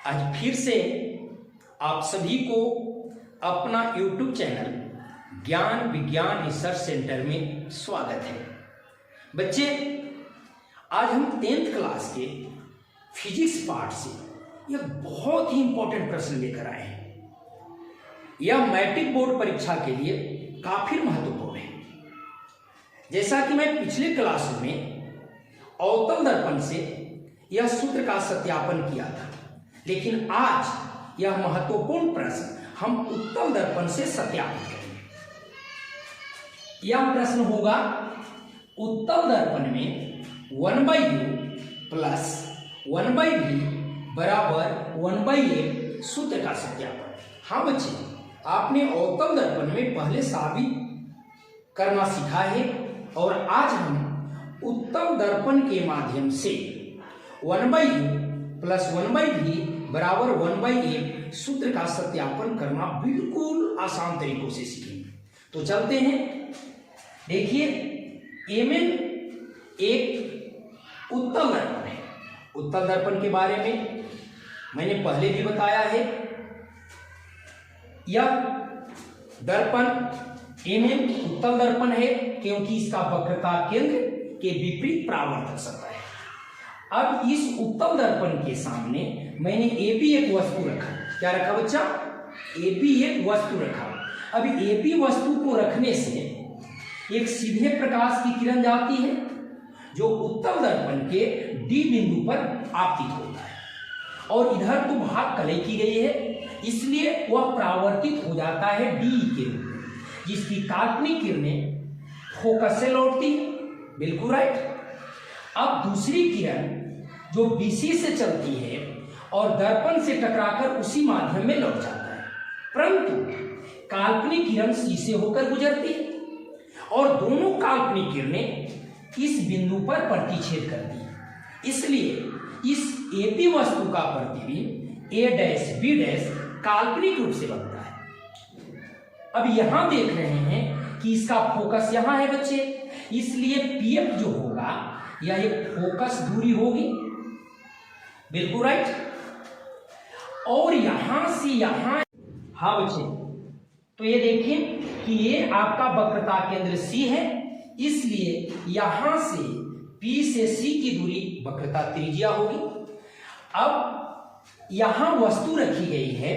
आज फिर से आप सभी को अपना YouTube चैनल ज्ञान विज्ञान रिसर्च सेंटर में स्वागत है। बच्चे, आज हम 10th क्लास के फिजिक्स पार्ट से एक बहुत ही इंपॉर्टेंट प्रश्न लेकर आए हैं। यह मैट्रिक बोर्ड परीक्षा के लिए काफी महत्वपूर्ण है। जैसा कि मैं पिछले क्लास में अवतल दर्पण से यह सूत्र का सत्यापन किया था, लेकिन आज यह महत्वपूर्ण प्रश्न हम उत्तल दर्पण से सत्यापन करेंगे। यह प्रश्न होगा, उत्तल दर्पण में 1/u प्लस 1/v बराबर 1/a सूत्र का सत्यापन। हाँ बच्चे, आपने अवतल दर्पण में पहले साबित करना सीखा है और आज हम उत्तल दर्पण के माध्यम से 1/u प्लस 1/v बराबर 1/a सूत्र का सत्यापन करना बिल्कुल आसान तरीकों से सीखेंगे। तो चलते हैं। देखिए, Mn एक उत्तल दर्पण है। उत्तल दर्पण के बारे में मैंने पहले भी बताया है। यह दर्पण Mn उत्तल दर्पण है क्योंकि इसका वक्रता केंद्र के विपरीत परावर्तक सतह है। अब इस उत्तल दर्पण के सामने मैंने AP एक वस्तु रखा। क्या रखा बच्चा? AP एक वस्तु रखा। अभी AP वस्तु को रखने से एक सीधे प्रकाश की किरण जाती है जो उत्तल दर्पण के D बिंदु पर आपतित होता है और इधर तो भाग कलई की गई है, इसलिए वह परावर्तित हो जाता है D के रूप में, जिसकी काल्पनिक किरणें फोकस से लौटती है। बिल्कुल राइट। अब दूसरी किरण जो BC से चलती है और दर्पण से टकराकर उसी माध्यम में लौट जाता है, परंतु काल्पनिक किरण C से होकर गुजरती है और दोनों काल्पनिक किरणें इस बिंदु पर प्रतिच्छेद करती है। इसलिए इस AP वस्तु का प्रतिबिंब A' B' काल्पनिक रूप से बनता है। अब यहां देख रहे हैं कि इसका फोकस यहां है बच्चे, इसलिए PF जो होगा यह एक फोकस दूरी होगी। बिल्कुल राइट। और यहां से यहां, हाँ बच्चे, तो ये देखें कि ये आपका वक्रता केंद्र C है, इसलिए यहां से P से C की दूरी वक्रता त्रिज्या होगी। अब यहां वस्तु रखी गई है,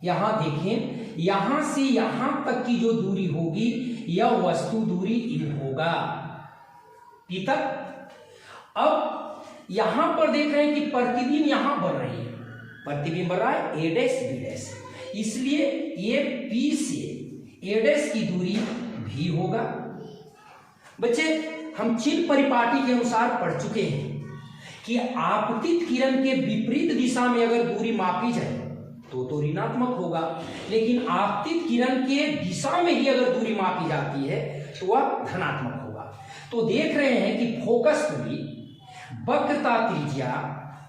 यहां देखें, यहां से यहां तक की जो दूरी होगी यह वस्तु दूरी इन होगा P तक। अब यहां पर देख रहे हैं कि प्रतिबिंब यहां बढ़ रही है, प्रतिबिंब बढ़ रहा है A' B', इसलिए ये P से A' की दूरी भी होगा। बच्चे, हम चिन्ह परिपाटी के अनुसार पढ़ चुके हैं कि आपतित किरण के विपरीत दिशा में अगर दूरी मापी जाए तो ऋणात्मक होगा, लेकिन आपतित किरण के दिशा में ही अगर दूरी मापी जाती है तो वह धनात्मक होगा। तो देख रहे हैं कि फोकस दूरी, वक्रता त्रिज्या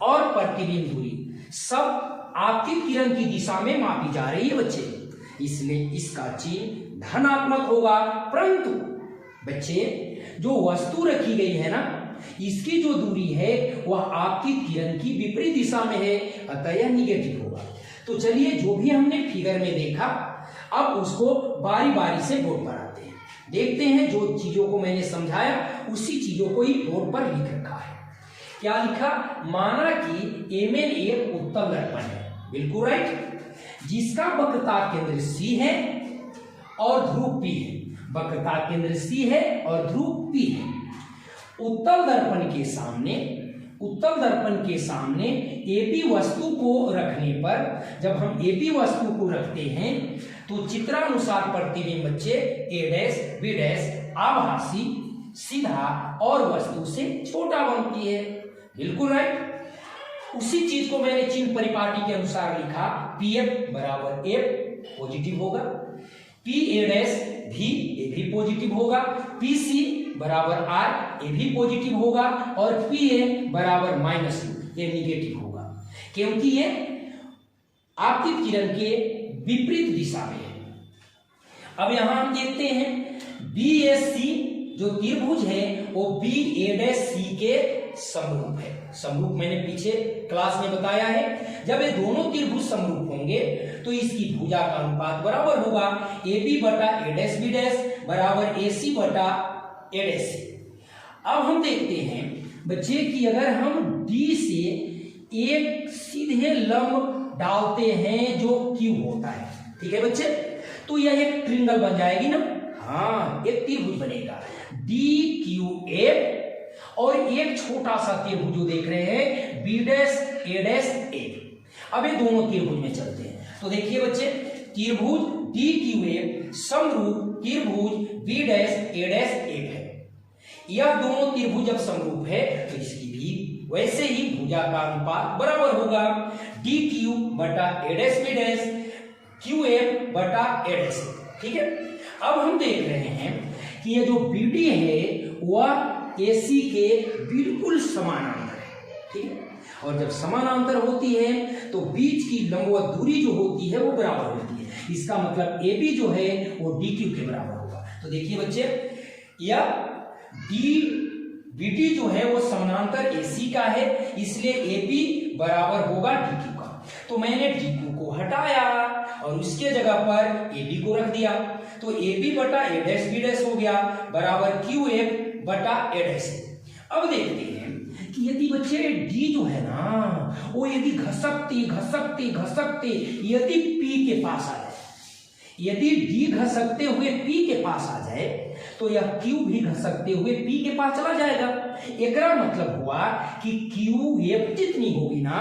और प्रतिबिंब दूरी सब आपतित किरण की दिशा में मापी जा रही है बच्चे, इसलिए इसका चिन्ह धनात्मक होगा। परंतु बच्चे, जो वस्तु रखी गई है ना, इसकी जो दूरी है वह आपतित किरण की विपरीत दिशा में है, अतः यह निगेटिव होगा। तो चलिए, जो भी हमने फिगर में देखा अब उसको बारी बारी से बोर्ड पर आते हैं। देखते हैं जो चीजों को मैंने समझाया उसी चीजों को ही बोर्ड पर लिख रखा है। क्या लिखा? माना कि Mn एक उत्तल दर्पण है। बिल्कुल राइट। जिसका वक्रता केंद्र C है और ध्रुव P है। वक्रता केंद्र C है और ध्रुव P है। उत्तल दर्पण के सामने AP वस्तु को रखने पर, जब हम AP वस्तु को रखते हैं तो चित्रानुसार प्रतिबिंब बच्चे A' B' आभासी, सीधा और वस्तु से छोटा बनती है। बिल्कुल राइट। उसी चीज को मैंने चिन्ह परिपाटी के अनुसार लिखा, PF बराबर F पॉजिटिव होगा, PA' ये भी पॉजिटिव होगा, PC बराबर R ये भी पॉजिटिव होगा और PA बराबर -2 ये निगेटिव होगा, क्योंकि ये आपतित किरण के विपरीत दिशा में है। अब यहां हम देखते हैं BAC जो त्रिभुज है वो BA' C के समरूप है। समरूप मैंने पीछे क्लास में बताया है, जब ये दोनों त्रिभुज समरूप होंगे तो इसकी भुजा का अनुपात बराबर होगा AB बटा A डैश B डैश बराबर AC बटा A डैश C। अब हम देखते हैं बच्चे कि अगर हम D से एक सीधे लंब डालते हैं जो Q होता है, ठीक है बच्चे, तो यह एक ट्रिंगल बन जाएगी ना। हाँ, एक त्रिभुज बनेगा DQF और एक छोटा सा त्रिभुज जो देख रहे हैं B dash A dash A। अब ये दोनों त्रिभुज में चलते हैं, तो देखिए बच्चे त्रिभुज DQF समरूप त्रिभुज B dash A dash A है। यह दोनों त्रिभुज जब समरूप है तो इसकी भी वैसे ही भुजा का अनुपात बराबर होगा DQ बटा A dash B dash QF बटा A डैश। ठीक है, अब हम देख रहे हैं कि ये जो BD है वह AC के बिल्कुल समानांतर है। ठीक है, और जब समानांतर होती है तो बीच की लंबवत दूरी जो होती है वो बराबर होती है। इसका मतलब AB जो है वो DQ के बराबर होगा। तो देखिए बच्चे, यह BD जो है वो समानांतर AC का है, इसलिए AB बराबर होगा DQ का। तो मैंने DQ को हटाया और उसके जगह पर AB को रख दिया, तो AB बटा A डैश B डैश हो गया बराबर QF बटा A डैश। अब देखते हैं कि यदि बच्चे D जो है ना वो यदि घसकते घसकते घसकते यदि P के पास आ जाए, यदि D घसकते हुए P के पास आ जाए तो यह Q भी घसकते हुए P के पास चला जाएगा। एकरा मतलब हुआ कि QF जितनी होगी ना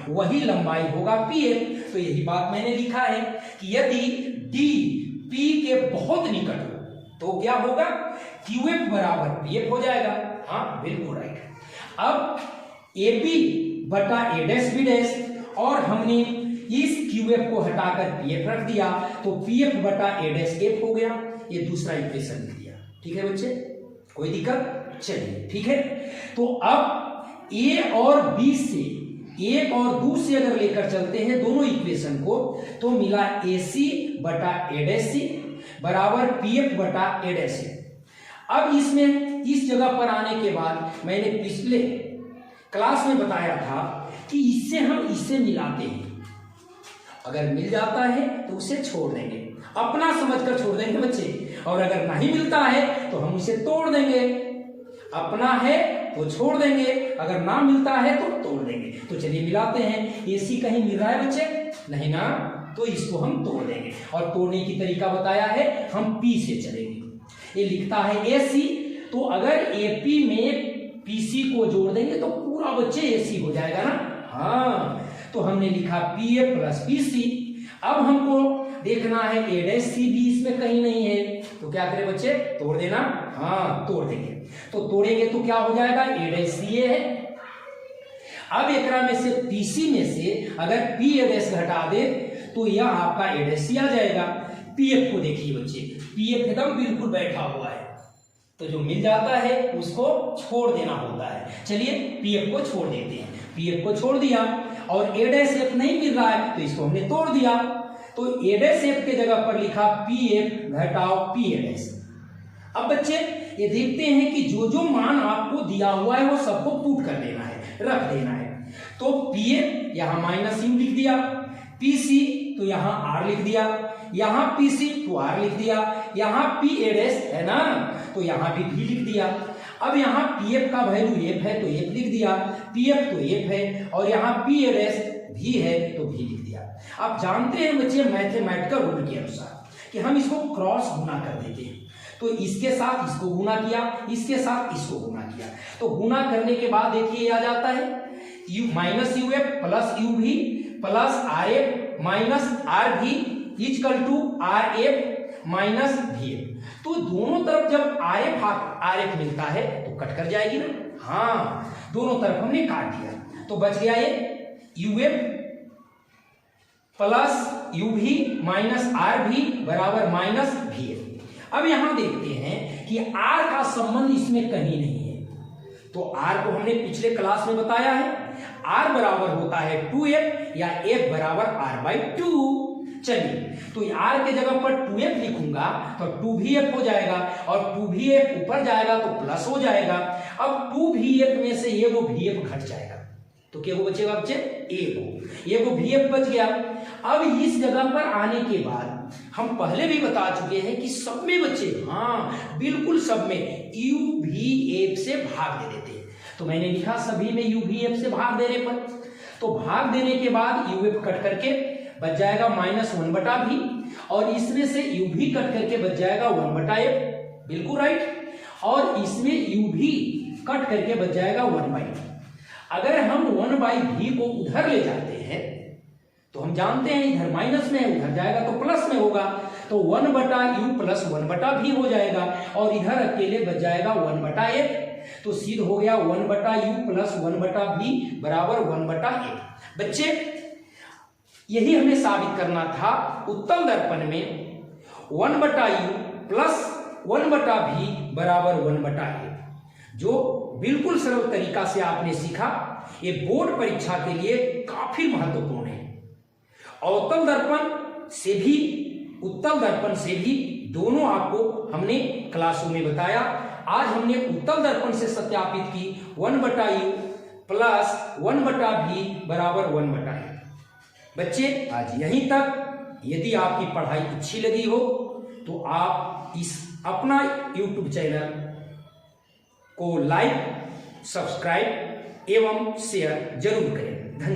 वही लंबाई होगा PF। तो यही बात मैंने लिखा है कि यदि D P के बहुत निकट हो तो क्या होगा, QF बराबर PF हो जाएगा। हाँ बिल्कुल राइट। अब AB बटा A डैश B डैश और हमने इस QF को हटाकर PF रख दिया तो PF बटा A डैश F हो गया। ये दूसरा इक्वेशन लिख दिया। ठीक है बच्चे, कोई दिक्कत? चलिए ठीक है, तो अब A और B से एक और 2 से अगर लेकर चलते हैं दोनों इक्वेशन को तो मिला AC बटा A डैश C बराबर PF बटा A डैश। अब इसमें इस जगह पर आने के बाद मैंने पिछले क्लास में बताया था कि इससे हम इससे मिलाते हैं, अगर मिल जाता है तो उसे छोड़ देंगे, अपना समझकर छोड़ देंगे बच्चे, और अगर नहीं मिलता है तो हम उसे तोड़ देंगे। अपना है तो छोड़ देंगे, अगर ना मिलता है तो तोड़ देंगे। तो चलिए मिलाते हैं। AC कहीं मिल रहा है बच्चे? नहीं ना, तो इसको हम तोड़ देंगे और तोड़ने की तरीका बताया है, हम P से चलेंगे। ये लिखता है AC, तो अगर AP में PC को जोड़ देंगे तो पूरा बच्चे AC हो जाएगा ना। हाँ, तो हमने लिखा PF प्लस PC। अब हमको देखना है A डैश C भी इसमें कहीं नहीं है, तो क्या करें बच्चे, तोड़ देना। हाँ तोड़ देंगे, तो तोड़ेंगे तो क्या हो जाएगा, A डैश CA है। अब एकरा में से PC में से अगर P A डैश घटा दे तो यह आपका A डैश C आ जाएगा। PF को देखिए बच्चे, PF एकदम बिल्कुल बैठा हुआ है, तो जो मिल जाता है उसको छोड़ देना होता है। चलिए PF को छोड़ देते हैं। PF को छोड़ दिया और A डैश F नहीं मिल रहा है तो इसको हमने तोड़ दिया, तो A डैश F के जगह पर लिखा PF घटाओ PA डैश। अब बच्चे ये देखते हैं कि जो जो मान आपको दिया हुआ है वो सबको पुट कर देना है, रख देना है। तो PF यहाँ माइनस U लिख दिया, PC तो यहाँ R लिख दिया, यहाँ PC तो R लिख दिया, यहाँ PA डैश है ना तो यहाँ भी V लिख दिया। अब यहाँ PF का वैल्यू F है तो F लिख दिया, PF तो F है और यहाँ PA डैश V है तो V लिख दिया। आप जानते हैं बच्चे मैथमेटिकल रूल के अनुसार कि हम इसको क्रॉस गुना कर देते हैं, तो इसके साथ इसको गुना किया, इसके साथ इसको गुना किया, तो गुना करने के बाद देखिए आ जाता है U minus UF plus UV plus RF minus RV equal to RF minus VF। तो दोनों तरफ जब RF मिलता है तो कट कर जाएगी ना। हाँ, दोनों तरफ हमने काट दिया तो बच गया ये UF plus UV minus RV बराबर माइनस VF। अब यहां देखते हैं कि R का संबंध इसमें कहीं नहीं है, तो R को हमने पिछले क्लास में बताया है, R बराबर होता है 2F या F बराबर R/2। चलिए, तो r के जगह पर 2f लिखूंगा तो 2vf हो जाएगा, और 2vf ऊपर जाएगा तो प्लस हो जाएगा। अब 2vf में से ये वो vf घट जाएगा, तो क्या वो बचेगा बच्चे? ये वो vf बच गया। अब इस जगह पर आने के बाद हम पहले भी बता चुके हैं कि सब में बच्चे, हाँ बिल्कुल सब में uvf से भाग दे देते हैं। तो मैंने लिखा सभी में uvf से भाग देने पर, तो भाग देने के बाद uf कट करके बच जाएगा -1/v, और इसमें से uv कट करके बच जाएगा 1/f, बिल्कुल राइट, और इसमें uv कट करके बच जाएगा 1/v। अगर हम 1/v को उधर ले जाते हैं तो हम जानते हैं इधर माइनस में है, उधर जाएगा तो प्लस में होगा, तो 1/u प्लस 1/v हो जाएगा, और इधर अकेले बच जाएगा 1/f, तो सीध हो गया 1/u प्लस 1/v बराबर 1/f। बच्चे यही हमें साबित करना था उत्तल दर्पण में 1/u प्लस 1/v बराबर 1/f, जो बिल्कुल सरल तरीका से आपने सीखा। ये बोर्ड परीक्षा के लिए काफी महत्वपूर्ण है। अवतल दर्पण से भी उत्तल दर्पण से भी दोनों आपको हमने क्लासों में बताया। आज हमने उत्तल दर्पण से सत्यापित की 1/u प्लस 1/v बराबर 1/f। बच्चे आज यहीं तक। यदि आपकी पढ़ाई अच्छी लगी हो तो आप इस अपना YouTube चैनल को लाइक, सब्सक्राइब एवं शेयर जरूर करें। धन्यवाद।